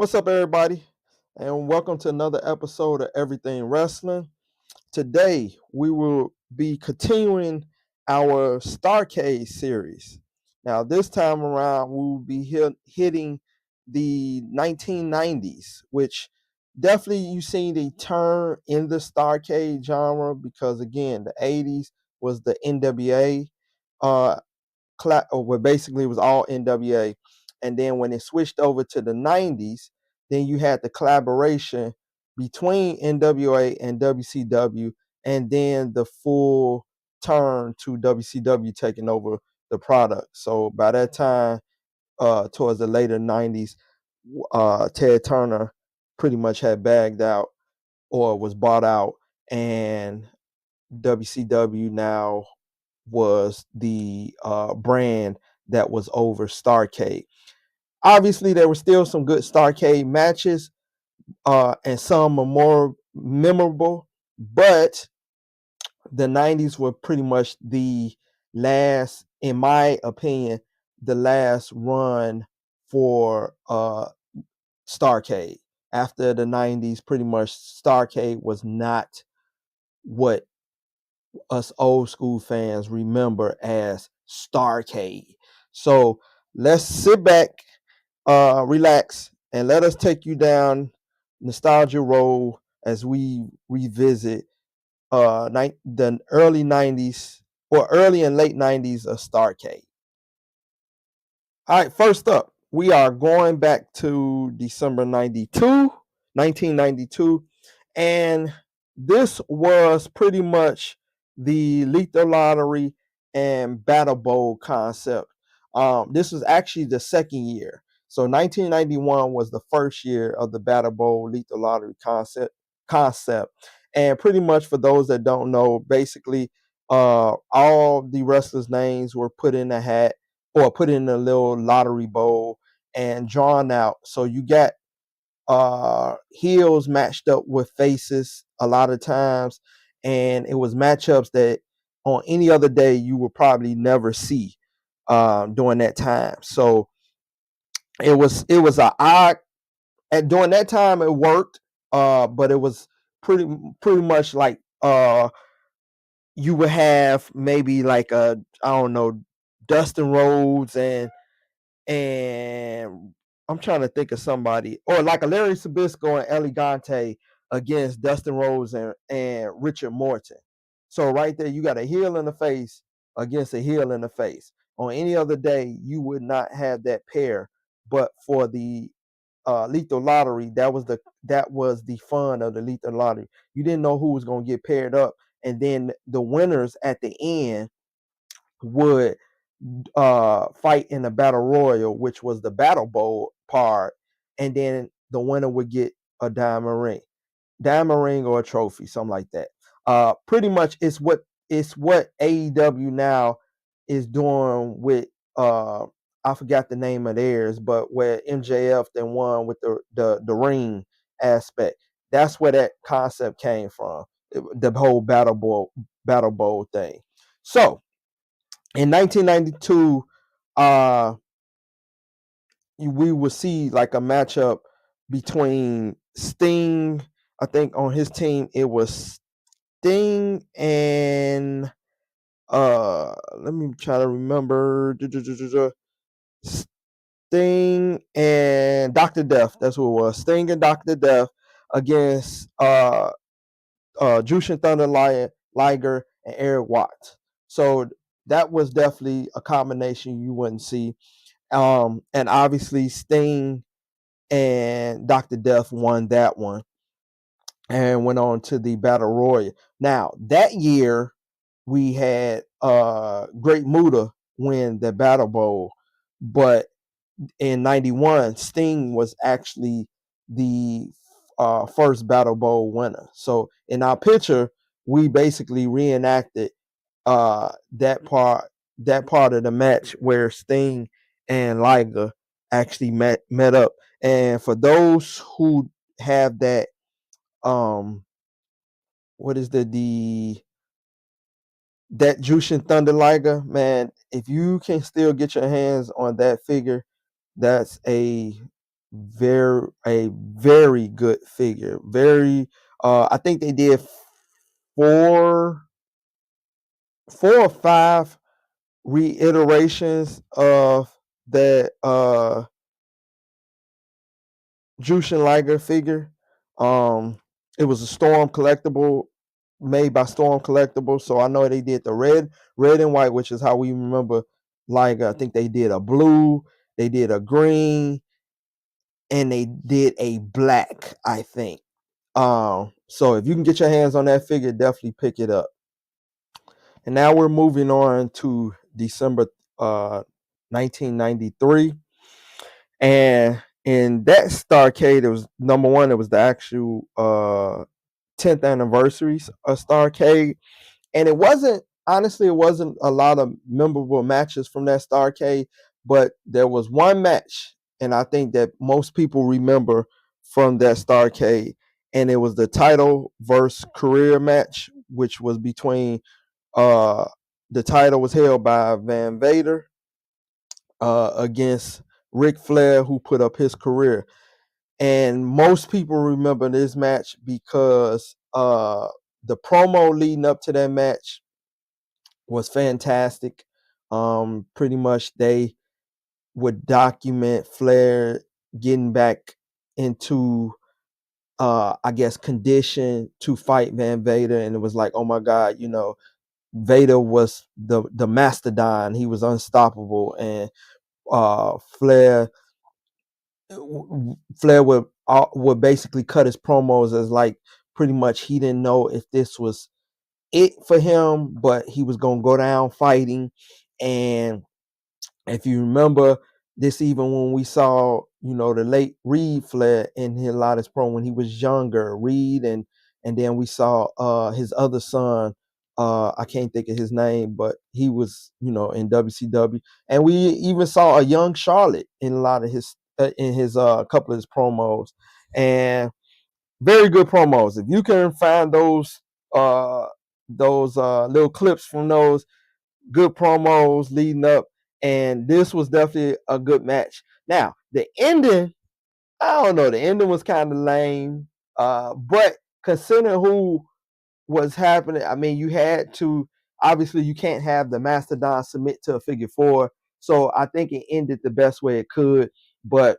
What's up, everybody? And welcome to another episode of Everything Wrestling. Today, we will be continuing our Starrcade series. Now, this time around, we will be hitting the 1990s, which definitely you've seen a turn in the Starrcade genre because, again, the 80s was the NWA where basically it was all NWA. And then when it switched over to the 90s, then you had the collaboration between NWA and WCW, and then the full turn to WCW taking over the product. So by that time, towards the later 90s, Ted Turner pretty much had bagged out or was bought out, and WCW now was the brand that was over Starrcade. Obviously, there were still some good Starrcade matches, and some are more memorable, but the 90s were pretty much the last, in my opinion, the last run for Starrcade. After the 90s, pretty much Starrcade was not what us old school fans remember as Starrcade. So let's sit back, relax, and let us take you down nostalgia road as we revisit the early 90s or early and late 90s of Starrcade. All right, first up, we are going back to December 1992, and this was pretty much the Lethal Lottery and Battle Bowl concept. This was actually the second year. So 1991 was the first year of the Battle Bowl Lethal Lottery concept. And pretty much for those that don't know, basically all the wrestlers' names were put in a hat or put in a little lottery bowl and drawn out. So you got heels matched up with faces a lot of times, and it was matchups that on any other day you would probably never see during that time. So it was a odd, and during that time it worked, but it was pretty much like you would have maybe like a, I don't know, Dustin Rhodes and I'm trying to think of somebody, or like a Larry Sabisco and Elegante against Dustin Rhodes and Richard Morton. So right there, you got a heel in the face against a heel in the face. On any other day, you would not have that pair. But for the Lethal Lottery, that was the fun of the Lethal Lottery. You didn't know who was going to get paired up, and then the winners at the end would fight in the battle royal, which was the battle bowl part, and then the winner would get a diamond ring or a trophy, something like that. Pretty much it's what AEW now is doing with I forgot the name of theirs, but where MJF then won with the ring aspect. That's where that concept came from. The whole battle bowl thing. So in 1992, uh, we would see like a matchup between Sting. I think on his team it was Sting and let me try to remember. Sting and Dr. Death. That's who it was. Sting and Dr. Death against Jushin Thunder Liger and Eric Watts. So that was definitely a combination you wouldn't see. And obviously Sting and Dr. Death won that one and went on to the Battle Royal. Now that year we had Great Muta win the Battle Bowl, but in 91 Sting was actually the first Battle Bowl winner. So in our picture, we basically reenacted that part of the match where Sting and Liger actually met up. And for those who have that, um, what is the that Jushin Thunder Liger, man, if you can still get your hands on that figure, that's a very good figure. Very, I think they did four, 4 or 5 reiterations of that Jushin Liger figure. It was a Storm collectible made by Storm Collectibles. So I know they did the red and white, which is how we remember Liger. I think they did a blue, they did a green, and they did a black, I think. So if you can get your hands on that figure, definitely pick it up. And now we're moving on to December 1993. And in that Starrcade, it was number one, it was the actual 10th anniversary of Starrcade. And it wasn't, honestly, it wasn't a lot of memorable matches from that Starrcade, but there was one match, and I think that most people remember from that Starrcade, and it was the title versus career match, which was between uh the title was held by Van Vader against Ric Flair, who put up his career. And most people remember this match because the promo leading up to that match was fantastic. Pretty much they would document Flair getting back into I guess condition to fight Van Vader, and it was like, oh my God, Vader was the mastodon. He was unstoppable, and Flair would basically cut his promos as like pretty much he didn't know if this was it for him, but he was gonna go down fighting. And if you remember this, even when we saw, the late Reed Flair in his latest promo when he was younger, Reed, and then we saw his other son. I can't think of his name, but he was, in WCW, and we even saw a young Charlotte in a lot of his in his couple of his promos, and very good promos. If you can find those little clips from those good promos leading up, and this was definitely a good match. Now, the ending, I don't know, the ending was kind of lame, but considering who was happening, I mean, you had to, obviously, you can't have the Mastodon submit to a figure four, so I think it ended the best way it could, but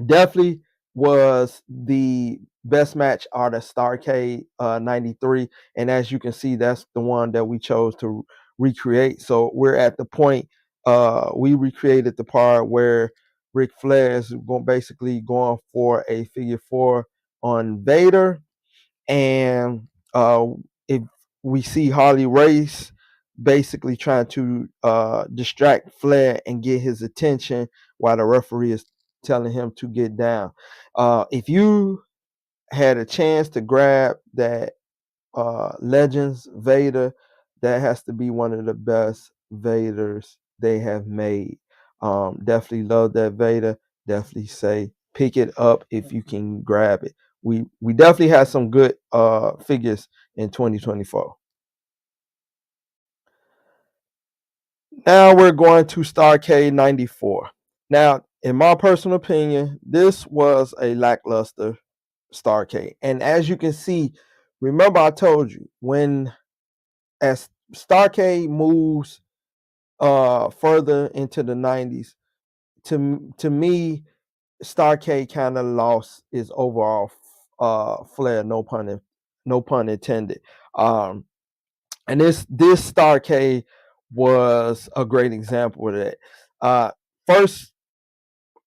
definitely was the best match out of Starrcade 93. And as you can see, that's the one that we chose to recreate. So we're at the point, we recreated the part where Ric Flair is basically going for a figure four on Vader. And if we see Harley Race basically trying to distract Flair and get his attention while the referee is telling him to get down. If you had a chance to grab that Legends Vader, that has to be one of the best Vaders they have made. Definitely love that Vader. Definitely say pick it up if you can grab it. We definitely had some good figures in 2024. Now we're going to Starrcade 94. Now, in my personal opinion, this was a lackluster Starrcade. And as you can see, remember I told you, when as Starrcade moves further into the 90s, to me, Starrcade kind of lost its overall flair, no pun intended. Um, and this Starrcade was a great example of that. First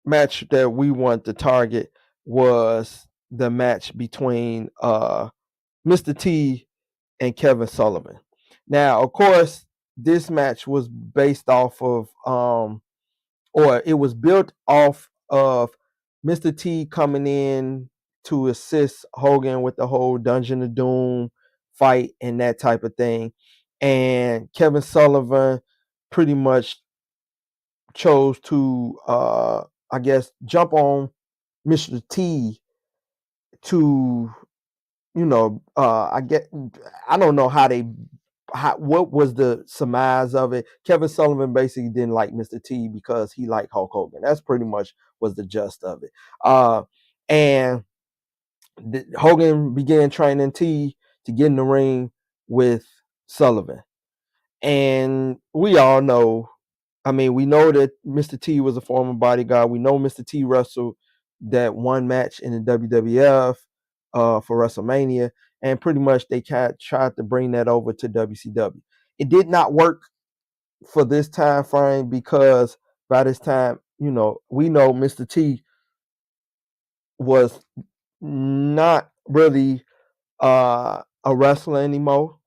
match that we want to target was the match between Mr. T and Kevin Sullivan. Now, of course, this match was based off of or it was built off of Mr. T coming in to assist Hogan with the whole Dungeon of Doom fight and that type of thing. And Kevin Sullivan pretty much chose to I guess jump on Mr. T to I don't know what was the surmise of it? Kevin Sullivan basically didn't like Mr. T because he liked Hulk Hogan. That's pretty much was the gist of it. And Hogan began training T to get in the ring with Sullivan. And we all know, I mean, we know that Mr. T was a former bodyguard. We know Mr. T wrestled that one match in the WWF for WrestleMania. And pretty much they tried to bring that over to WCW. It did not work for this time frame because by this time, we know Mr. T was not really a wrestler anymore,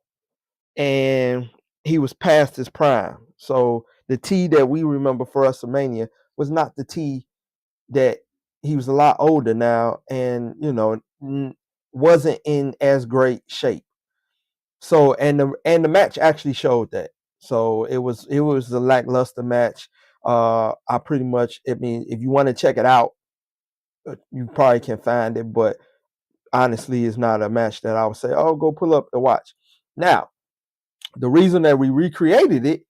and he was past his prime. So the T that we remember for WrestleMania was not the T that he was a lot older now, and wasn't in as great shape. So and the match actually showed that. So it was a lackluster match. I pretty much, I mean, if you want to check it out, you probably can find it, but honestly, it's not a match that I would say, oh, go pull up and watch. Now, the reason that we recreated it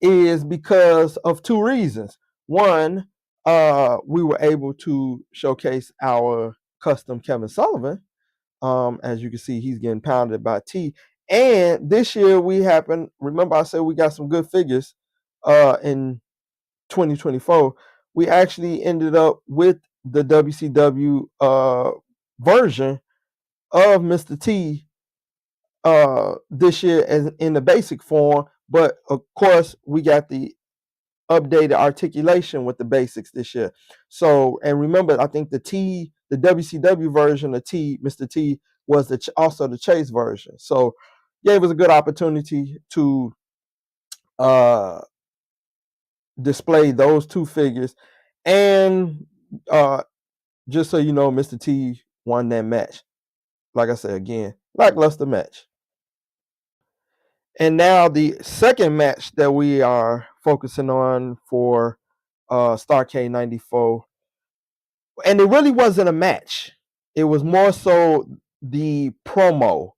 is because of two reasons. One, we were able to showcase our custom Kevin Sullivan. As you can see, he's getting pounded by T. And this year remember I said we got some good figures in 2024. We actually ended up with the WCW version of Mr. T this year as in the basic form, but of course we got the updated articulation with the basics this year. So, and remember, I think the WCW version of Mr. T was also the Chase version. So gave us a good opportunity to display those two figures. And just so you know, Mr. T won that match. Like I said again, lackluster match. And now the second match that we are focusing on for Starrcade 94, and it really wasn't a match. It was more so the promo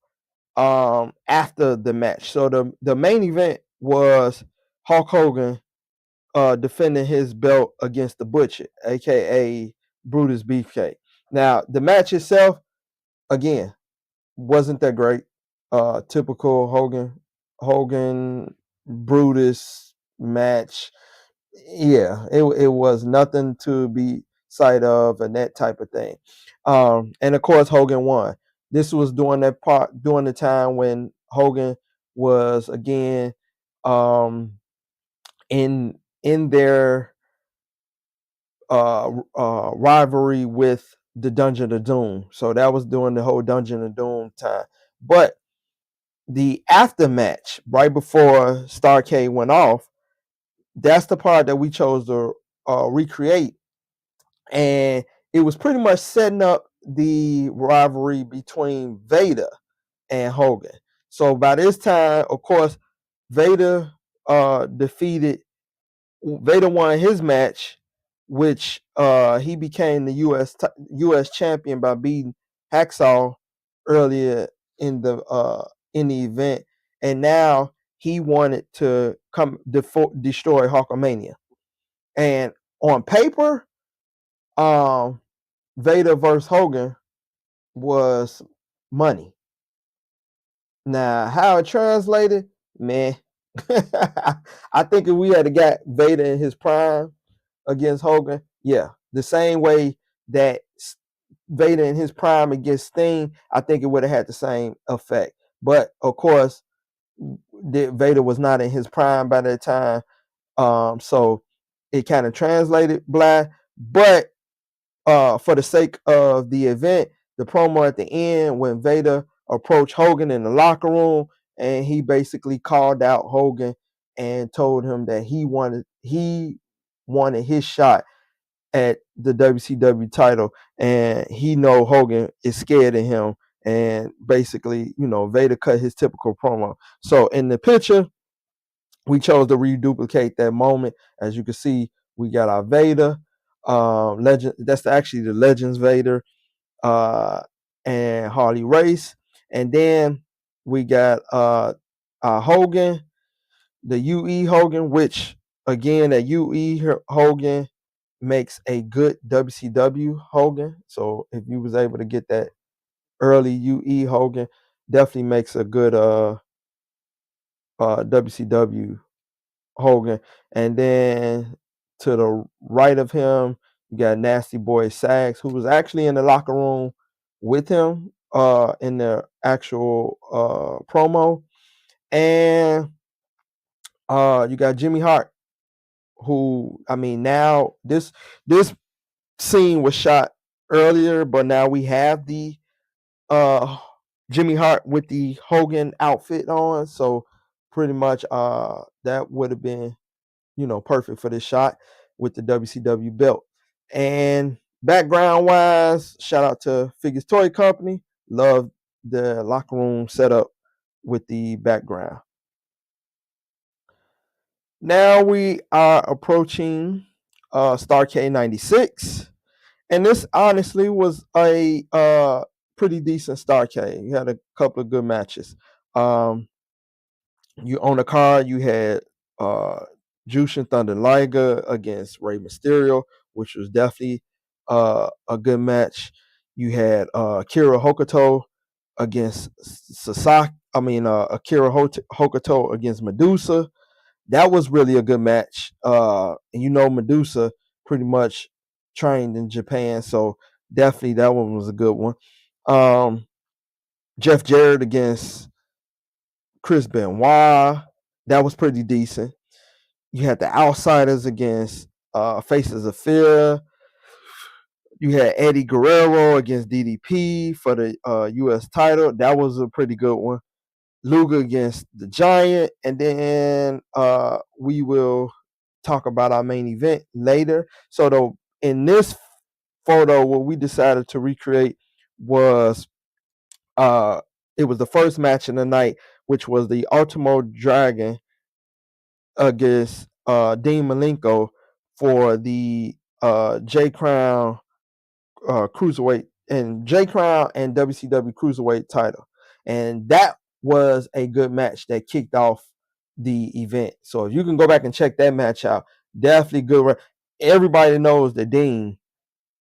after the match. So the main event was Hulk Hogan defending his belt against the Butcher, aka Brutus Beefcake. Now the match itself, again, wasn't that great. Typical Hogan Brutus match. Yeah, it was nothing to be sight of and that type of thing. And of course Hogan won. This was during the time when Hogan was again in their rivalry with the Dungeon of Doom. So that was during the whole Dungeon of Doom time. But the aftermatch, right before Starrcade went off, that's the part that we chose to recreate. And it was pretty much setting up the rivalry between Vader and Hogan. So by this time, of course, Vader won his match, which he became the U.S. champion by beating Hacksaw earlier in the event, and now he wanted to come destroy Hulkamania. And on paper, Vader versus Hogan was money. Now, how it translated, man, I think if we had got Vader in his prime against Hogan, yeah, the same way that Vader in his prime against Sting, I think it would have had the same effect. But of course, Vader was not in his prime by that time, so it kind of translated black. But for the sake of the event, the promo at the end when Vader approached Hogan in the locker room and he basically called out Hogan and told him that he wanted his shot at the WCW title, and he know Hogan is scared of him, and basically, Vader cut his typical promo. So in the picture, we chose to reduplicate that moment. As you can see, we got our Vader, legend. That's actually the Legends Vader, and Harley Race, and then we got Hogan, the UE Hogan, which again, that UE Hogan makes a good WCW Hogan. So if you was able to get that early UE Hogan, definitely makes a good WCW Hogan. And then to the right of him, you got Nasty Boy Sags, who was actually in the locker room with him in the actual promo. And you got Jimmy Hart, who, I mean, now this scene was shot earlier, but now we have the uh Jimmy Hart with the Hogan outfit on. So pretty much that would have been, perfect for this shot with the WCW belt. And background wise, shout out to Figures Toy Company. Love the locker room setup with the background. Now we are approaching Starrcade 96. And this honestly was a pretty decent Starrcade. You had a couple of good matches. You on the card, you had Jushin Thunder Liger against Rey Mysterio, which was definitely a good match. You had Akira Hokuto against Sasaki. I mean, Akira Hokuto against Medusa. That was really a good match. And Medusa pretty much trained in Japan, so definitely that one was a good one. Jeff Jarrett against Chris Benoit, that was pretty decent. You had the Outsiders against Faces of Fear. You had Eddie Guerrero against DDP for the U.S. title. That was a pretty good one. Luger against the Giant, and then we will talk about our main event later. So in this photo, what we decided to recreate was it was the first match of the night, which was the Ultimo Dragon against Dean Malenko for the J Crown Cruiserweight and J Crown and WCW Cruiserweight title. And that was a good match that kicked off the event. So if you can go back and check that match out, definitely good. Everybody knows that Dean,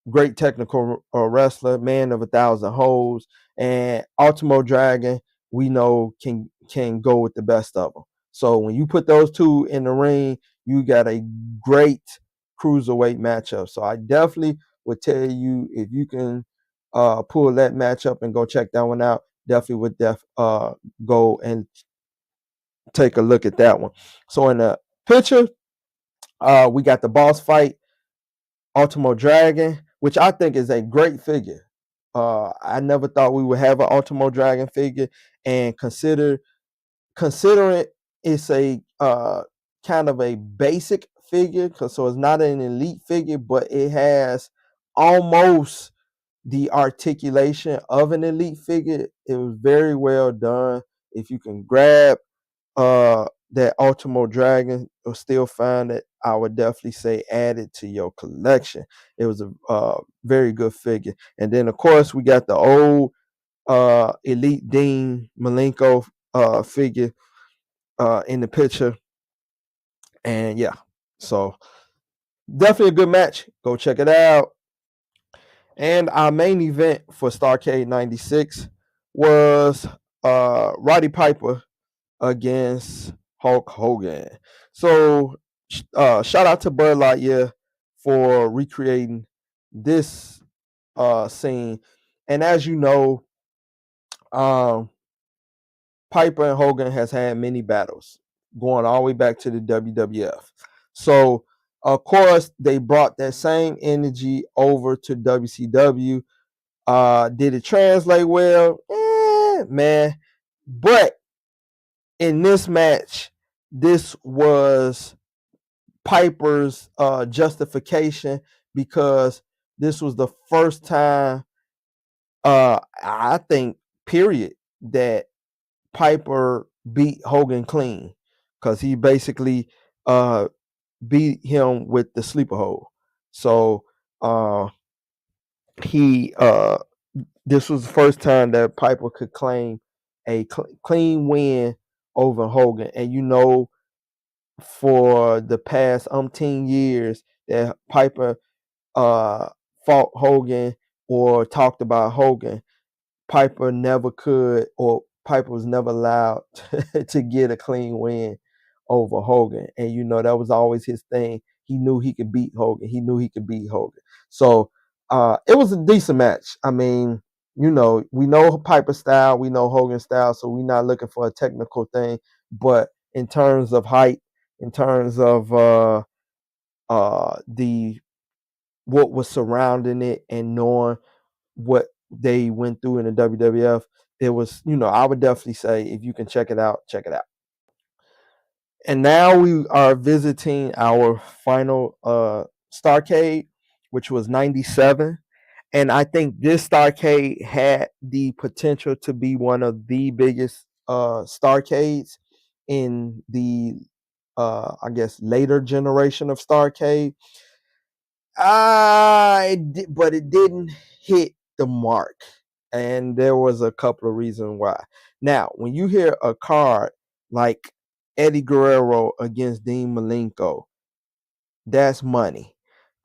great technical wrestler, man of 1,000 holes, and Ultimo Dragon, we know can go with the best of them. So when you put those two in the ring, you got a great cruiserweight matchup. So I definitely would tell you, if you can pull that matchup and go check that one out, definitely would go and take a look at that one. So in the picture, we got the boss fight, Ultimo Dragon, which I think is a great figure. I never thought we would have an Ultimo Dragon figure, and considering it's a kind of a basic figure, so it's not an elite figure, but it has almost the articulation of an elite figure. It was very well done. If you can grab that Ultimo Dragon or still find it, I would definitely say add it to your collection. It was a very good figure. And then of course we got the old Elite Dean Malenko figure in the picture. And yeah, so definitely a good match. Go check it out. And our main event for Starrcade 96 was Roddy Piper against Hulk Hogan. So shout out to Bud Lightyear for recreating this scene. And as you know, Piper and Hogan has had many battles going all the way back to the WWF. So of course they brought that same energy over to WCW. Did it translate well? Man. But in this match, this was Piper's justification, because this was the first time, I think, period, that Piper beat Hogan clean, because he basically beat him with the sleeper hold. So he this was the first time that Piper could claim a clean win over Hogan. And for the past umpteen years that Piper fought Hogan or talked about Hogan, Piper never could, or Piper was never allowed to get a clean win over Hogan. And that was always his thing. He knew he could beat Hogan. He knew he could beat Hogan. So it was a decent match. I mean, we know Piper style, we know Hogan style, so we're not looking for a technical thing. But in terms of height, in terms of the what was surrounding it, and knowing what they went through in the WWF, it was, I would definitely say, if you can check it out, check it out. And now we are visiting our final Starrcade, which was 97. And I think this Starrcade had the potential to be one of the biggest Starrcades in the, I guess, later generation of Starrcade. But it didn't hit the mark. And there was a couple of reasons why. Now, when you hear a card like Eddie Guerrero against Dean Malenko, that's money.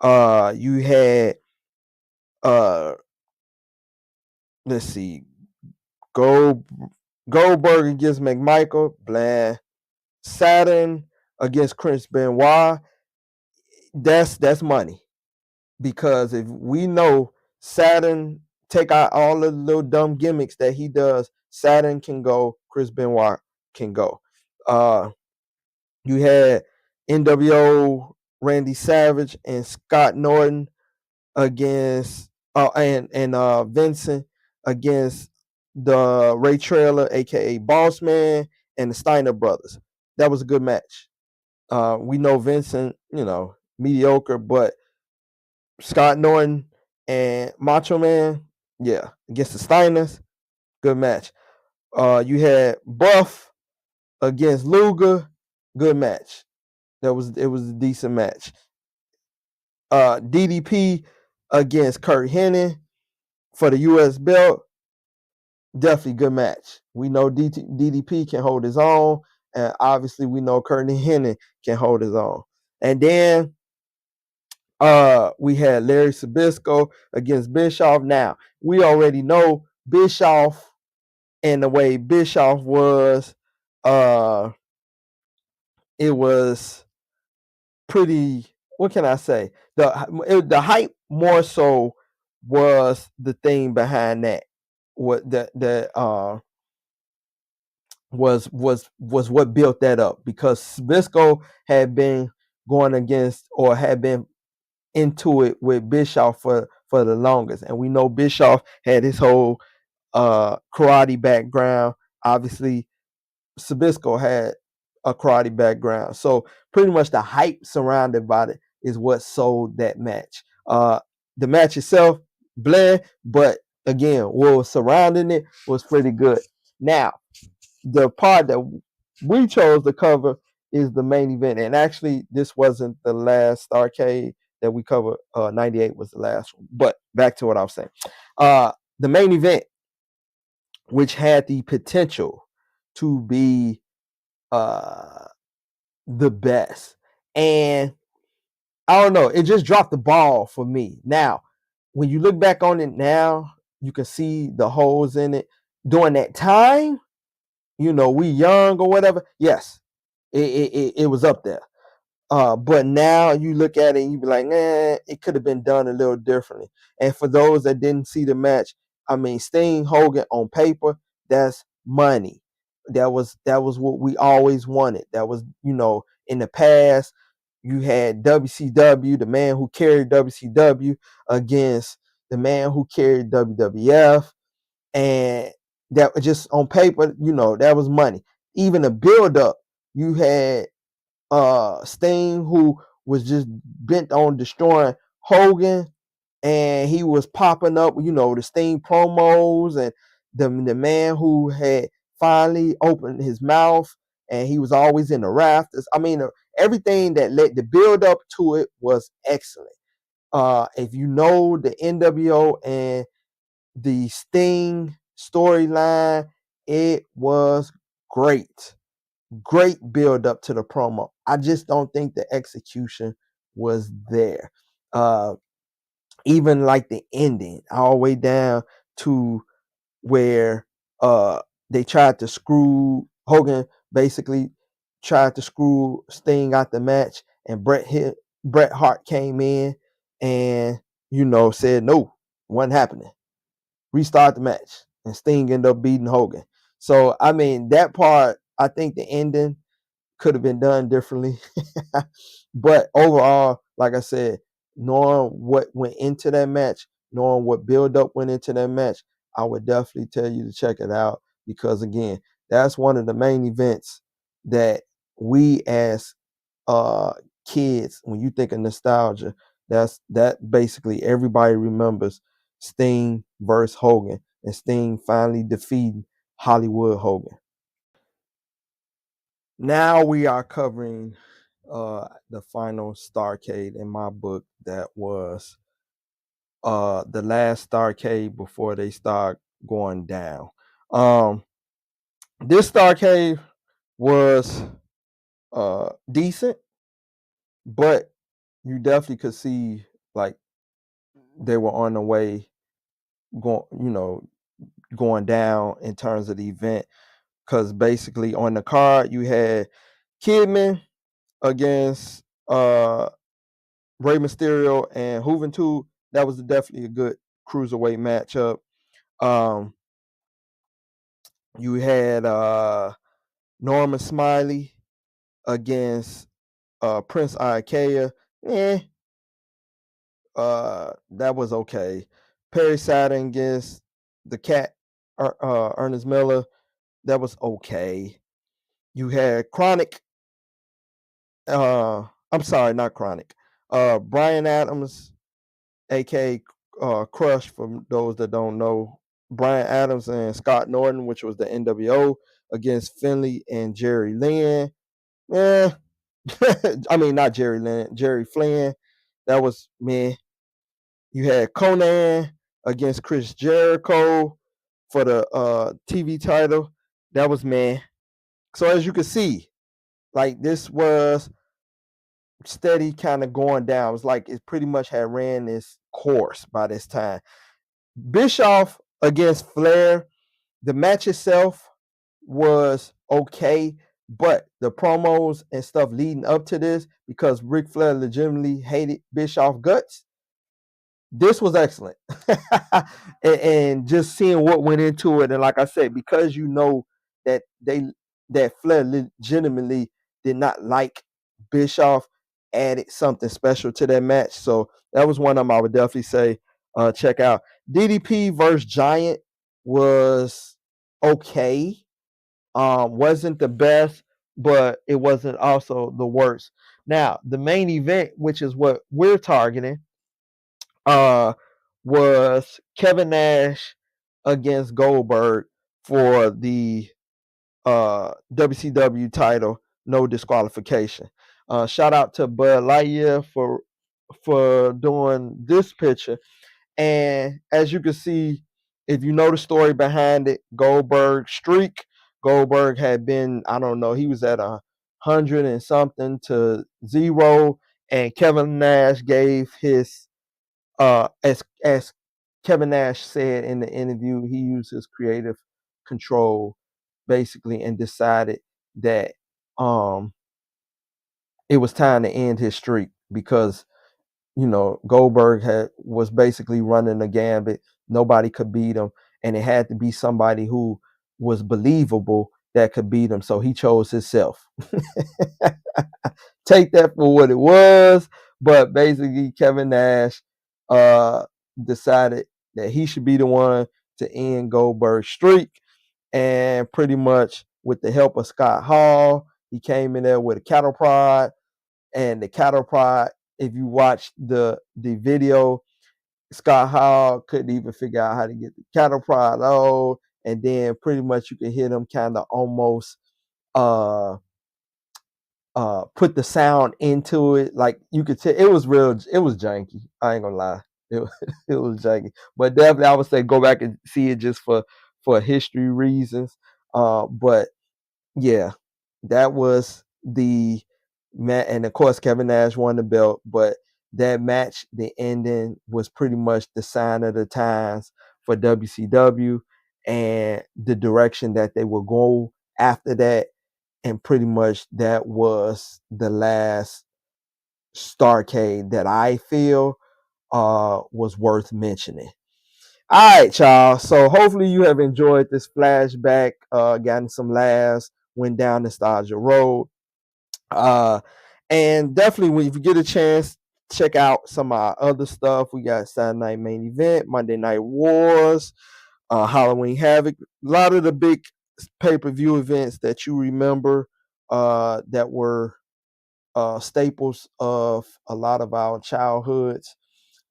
You had let's see, Goldberg against McMichael, blah. Saturn against Chris Benoit, that's money. Because if we know Saturn, take out all the little dumb gimmicks that he does, Saturn can go, Chris Benoit can go. You had NWO Randy Savage and Scott Norton against and Vincent against the Ray Trailer, aka Boss Man, and the Steiner brothers. That was a good match. We know Vincent, mediocre, but Scott Norton and Macho Man, yeah, against the Steiners, good match. You had Buff against Luger, good match. It was a decent match. DDP against Kurt Hennig for the US belt, definitely good match. We know DDP can hold his own, and obviously we know Kurt Hennig can hold his own. And then we had Larry Sabisco against Bischoff. Now, we already know Bischoff and the way Bischoff was, it was pretty, what can I say? The hype more so was the thing behind that. What was what built that up, because Sabisco had been going against, or had been into it with Bischoff for the longest. And we know Bischoff had his whole karate background. Obviously, Sabisco had a karate background. So pretty much the hype surrounded by it is what sold that match. The match itself, bleh, but again, what was surrounding it was pretty good. Now, the part that we chose to cover is the main event. And actually, this wasn't the last Starrcade that we covered. 98 was the last one. But back to what I was saying. The main event, which had the potential to be the best. And I don't know, it just dropped the ball for me. Now, when you look back on it now, you can see the holes in it. During that time, we young or whatever. Yes, it was up there. But now you look at it and you be like, it could have been done a little differently. And for those that didn't see the match, I mean, Sting Hogan on paper, that's money. That was what we always wanted. That was, in the past, you had WCW, the man who carried WCW, against the man who carried WWF. And that just on paper, that was money. Even the build up, you had Sting, who was just bent on destroying Hogan, and he was popping up, the Sting promos, and the man who had finally opened his mouth, and he was always in the rafters. I mean, everything that led the build up to it was excellent. If you know the NWO and the Sting storyline, it was great. great build up to the promo. I just don't think the execution was there. Even like the ending, all the way down to where they tried to screw Hogan, basically tried to screw Sting out the match, and Bret Hart came in and said no, wasn't happening. Restart the match, and Sting ended up beating Hogan. So I mean that part, I think the ending could have been done differently. But overall, like I said, knowing what went into that match, knowing what build up went into that match, I would definitely tell you to check it out, because again, that's one of the main events that we as uh kids, when you think of nostalgia, that basically everybody remembers Sting versus Hogan, and Sting finally defeating Hollywood Hogan. Now we are covering the final Starrcade in my book. That was the last Starrcade before they start going down. Um this Starrcade was decent, but you definitely could see like they were on the way going down in terms of the event, because basically on the card you had Kidman against Rey Mysterio and Juventud. That was definitely a good cruiserweight matchup. Um, you had Norman Smiley against Prince Ikea. Eh, that was okay. Perry Saturn against the Cat, Ernest Miller. That was okay. You had Chronic. I'm sorry, not Chronic. Brian Adams, aka Crush, for those that don't know. Brian Adams and Scott Norton, which was the NWO, against Finley and Jerry Lynn. Eh, I mean not Jerry Lynn, Jerry Flynn. That was meh. You had Conan against Chris Jericho for the TV title. That was meh. So as you can see, like this was steady kind of going down. It was like it pretty much had ran its course by this time. Bischoff against Flair, the match itself was okay, but the promos and stuff leading up to this, because Ric Flair legitimately hated Bischoff guts, this was excellent. And just seeing what went into it, and like I said, because that Flair legitimately did not like Bischoff, added something special to that match. So that was one of them I would definitely say check out. DDP versus Giant was okay. Wasn't the best, but it wasn't also the worst. Now the main event, which is what we're targeting, uh, was Kevin Nash against Goldberg for the WCW title, no disqualification. Shout out to Bud Lightyear for doing this picture. And as you can see, if you know the story behind it, Goldberg's streak, Goldberg had been, I don't know, he was at 100 and something to 0, and Kevin Nash gave his as Kevin Nash said in the interview, he used his creative control basically and decided that it was time to end his streak, because Goldberg was basically running the gambit. Nobody could beat him, and it had to be somebody who was believable that could beat him. So he chose himself. Take that for what it was, but basically Kevin Nash uh, decided that he should be the one to end Goldberg's streak, and pretty much with the help of Scott Hall, he came in there with a cattle prod, and the cattle prod, if you watch the video, Scott Hall couldn't even figure out how to get the cattle prod on, and then pretty much you can hear them kind of almost uh put the sound into it. Like you could tell it was real, it was janky. I ain't gonna lie. It, it was janky. But definitely I would say go back and see it just for history reasons. But yeah. that was the match, and of course Kevin Nash won the belt. But that match, the ending was pretty much the sign of the times for WCW and the direction that they would go after that. And pretty much that was the last Starrcade that I feel was worth mentioning. All right, y'all. So hopefully you have enjoyed this flashback, gotten some laughs, went down nostalgia road. Uh, and definitely when you get a chance, check out some of our other stuff. We got Saturday Night Main Event, Monday Night Wars, Halloween Havoc, a lot of the big pay-per-view events that you remember that were staples of a lot of our childhoods.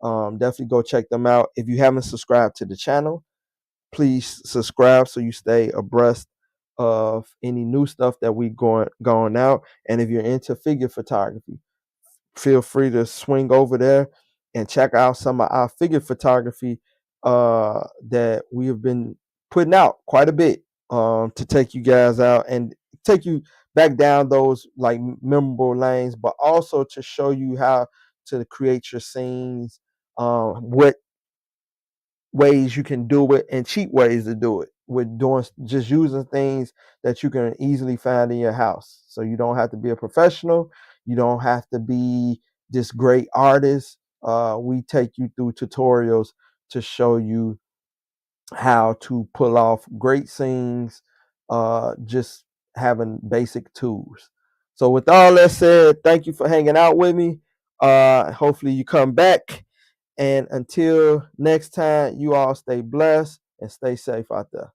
Definitely go check them out. If you haven't subscribed to the channel, please subscribe so you stay abreast of any new stuff that we going out. And if you're into figure photography, feel free to swing over there and check out some of our figure photography that we have been putting out quite a bit to take you guys out and take you back down those like memorable lanes, but also to show you how to create your scenes, what ways you can do it and cheap ways to do it with doing just using things that you can easily find in your house. So you don't have to be a professional, you don't have to be this great artist. We take you through tutorials to show you how to pull off great scenes, just having basic tools. So with all that said, thank you for hanging out with me. Hopefully you come back. And until next time, you all stay blessed and stay safe out there.